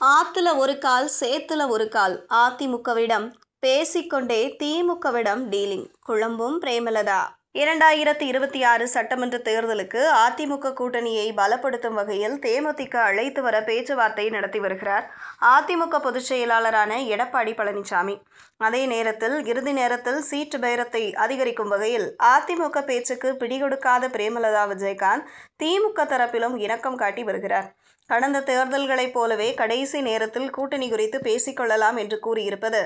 ஆத்துல ஒரு கால் சேத்துல ஒரு கால் அதிமுகவிடம் பேசிக்கொண்டே திமுகவிடம் டீலிங் குழம்பும் பிரேமலதா. 2026 சட்டமன்ற தேர்தலுக்கு அதிமுக கூட்டணியை பலப்படுத்தும் வகையில் தேமுதிக அழைத்து வர பேச்சுவார்த்தை நடத்தி வருகிறார் அதிமுக பொதுச் செயலாளரான எடப்பாடி பழனிசாமி. அதே நேரத்தில் இறுதி நேரத்தில் சீட்டு பேரத்தை அதிகரிக்கும் வகையில் அதிமுக பேச்சுக்கு பிடிகொடுக்காத பிரேமலதா விஜயகாந்த் திமுக தரப்பிலும் இணக்கம் காட்டி வருகிறார். கடந்த தேர்தல்களைப் போலவே கடைசி நேரத்தில் கூட்டணி குறித்து பேசிக்கொள்ளலாம் என்று கூறியிருப்பது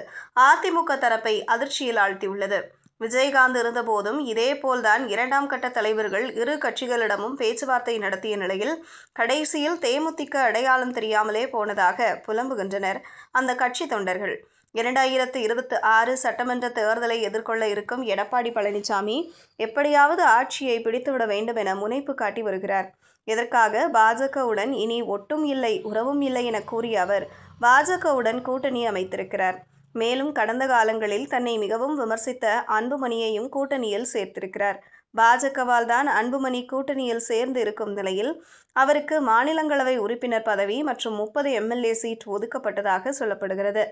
அதிமுக தரப்பை அதிர்ச்சியில் ஆழ்த்தியுள்ளது. விஜயகாந்த் இருந்தபோதும் இதேபோல்தான் இரண்டாம் கட்ட தலைவர்கள் இரு கட்சிகளிடமும் பேச்சுவார்த்தை நடத்திய நிலையில் கடைசியில் தேமுதிக அடையாளம் தெரியாமலே போனதாக புலம்புகின்றனர் அந்த கட்சி தொண்டர்கள். 2026 சட்டமன்ற தேர்தலை எதிர்கொள்ள இருக்கும் எடப்பாடி பழனிசாமி எப்படியாவது ஆட்சியை பிடித்துவிட வேண்டும் என முனைப்பு காட்டி வருகிறார். இதற்காக பாஜகவுடன் இனி ஒட்டும் இல்லை உறவும் இல்லை என கூறிய அவர் பாஜகவுடன் கூட்டணி அமைத்திருக்கிறார். மேலும் கடந்த காலங்களில் தன்னை மிகவும் விமர்சித்த அன்புமணியையும் கூட்டணியில் சேர்த்திருக்கிறார். பாஜகவால் தான் அன்புமணி கூட்டணியில் சேர்ந்து இருக்கும் நிலையில் அவருக்கு மாநிலங்களவை உறுப்பினர் பதவி மற்றும் 30 எம்எல்ஏ சீட் ஒதுக்கப்பட்டதாக சொல்லப்படுகிறது.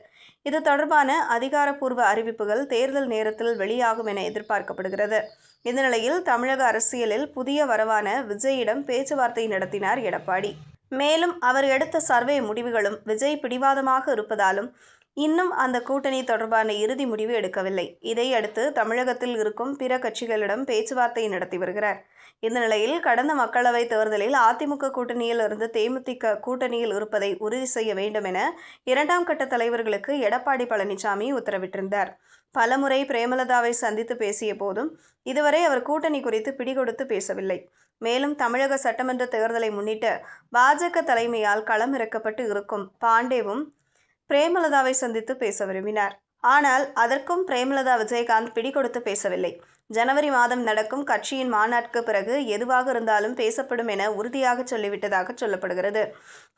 இது தொடர்பான அதிகாரப்பூர்வ அறிவிப்புகள் தேர்தல் நேரத்தில் வெளியாகும் என எதிர்பார்க்கப்படுகிறது. இந்த நிலையில் தமிழக அரசியலில் புதிய வரவான விஜயிடம் பேச்சுவார்த்தை நடத்தினார் எடப்பாடி. மேலும் அவர் எடுத்த சர்வே முடிவுகளும் விஜய் பிடிவாதமாக இருப்பதாலும் இன்னும் அந்த கூட்டணி தொடர்பான இறுதி முடிவு எடுக்கவில்லை. இதையடுத்து தமிழகத்தில் இருக்கும் பிற கட்சிகளிடம் பேச்சுவார்த்தை நடத்தி வருகிறார். இந்த நிலையில் கடந்த மக்களவைத் தேர்தலில் அதிமுக கூட்டணியில் இருந்து தேமுதிக கூட்டணியில் இருப்பதை உறுதி செய்ய வேண்டும் என இரண்டாம் கட்ட தலைவர்களுக்கு எடப்பாடி பழனிசாமி உத்தரவிட்டிருந்தார். பலமுறை பிரேமலதாவை சந்தித்து பேசிய போதும் இதுவரை அவர் கூட்டணி குறித்து பிடிகொடுத்து பேசவில்லை. மேலும் தமிழக சட்டமன்ற தேர்தலை முன்னிட்டு பாஜக தலைமையால் களமிறக்கப்பட்டு இருக்கும் பாண்டேவும் பிரேமலதாவை சந்தித்து பேச விரும்பினார். ஆனால் அதற்கும் பிரேமலதா விஜயகாந்த் பிடிகொடுத்து பேசவில்லை. ஜனவரி மாதம் நடக்கும் கட்சியின் மாநாட்டுக்கு பிறகு எதுவாக இருந்தாலும் பேசப்படும் என உறுதியாக சொல்லிவிட்டதாக சொல்லப்படுகிறது.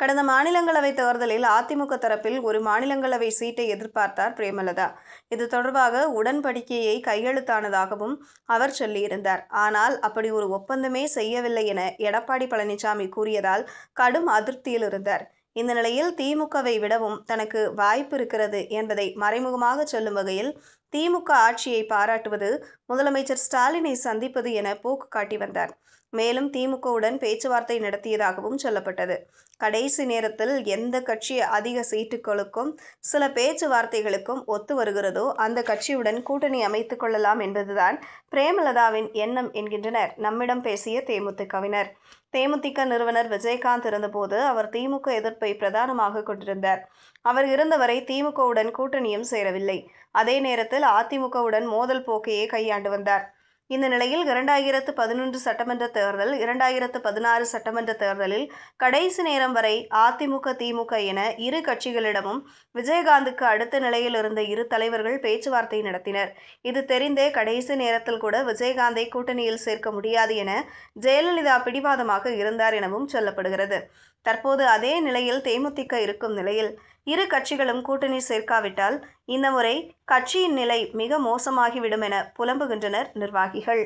கடந்த மாநிலங்களவை தேர்தலில் அதிமுக தரப்பில் ஒரு மாநிலங்களவை சீட்டை எதிர்பார்த்தார் பிரேமலதா. இது தொடர்பாக உடன்படிக்கையை கையெழுத்தானதாகவும் அவர் சொல்லியிருந்தார். ஆனால் அப்படி ஒரு ஒப்பந்தமே செய்யவில்லை என எடப்பாடி பழனிசாமி கூறியதால் கடும் அதிருப்தியில் இருந்தார். இந்த நிலையில் திமுகவை விடவும் தனக்கு வாய்ப்பு இருக்கிறது என்பதை மறைமுகமாக சொல்லும் வகையில் திமுக ஆட்சியை பாராட்டுவது, முதலமைச்சர் ஸ்டாலினை சந்திப்பது என போக்கு காட்டி வந்தார். மேலும் திமுகவுடன் பேச்சுவார்த்தை நடத்தியதாகவும் சொல்லப்பட்டது. கடைசி நேரத்தில் எந்த கட்சி அதிக சீட்டுகளுக்கும் சில பேச்சுவார்த்தைகளுக்கும் ஒத்து வருகிறதோ அந்த கட்சியுடன் கூட்டணி அமைத்துக் கொள்ளலாம் என்பதுதான் பிரேமலதாவின் எண்ணம் என்கின்றனர் நம்மிடம் பேசிய தேமுதிகவினர். தேமுதிக நிறுவனர் விஜயகாந்த் இருந்தபோது அவர் திமுக எதிர்ப்பை பிரதானமாக கொண்டிருந்தார். அவர் இருந்தவரை திமுகவுடன் கூட்டணியும் சேரவில்லை. அதே நேரத்தில் அதிமுகவுடன் மோதல் போக்கையே கையாண்டு வந்தார். இந்த நிலையில் 2011 சட்டமன்ற தேர்தல் 2016 சட்டமன்ற தேர்தலில் கடைசி நேரம் வரை அதிமுக திமுக என இரு கட்சிகளிடமும் விஜயகாந்துக்கு அடுத்த நிலையில் இருந்த இரு தலைவர்கள் பேச்சுவார்த்தை நடத்தினர். இது தெரிந்தே கடைசி நேரத்தில் கூட விஜயகாந்தை கூட்டணியில் சேர்க்க முடியாது என ஜெயலலிதா பிடிவாதமாக இருந்தார் எனவும் சொல்லப்படுகிறது. தற்போது அதே நிலையில் தேமுதிக இருக்கும் நிலையில் இரு கட்சிகளும் கூட்டணி சேர்க்காவிட்டால் இந்த முறை கட்சியின் நிலை மிக மோசமாகிவிடும் என புலம்புகின்றனர் நிர்வாகிகள்.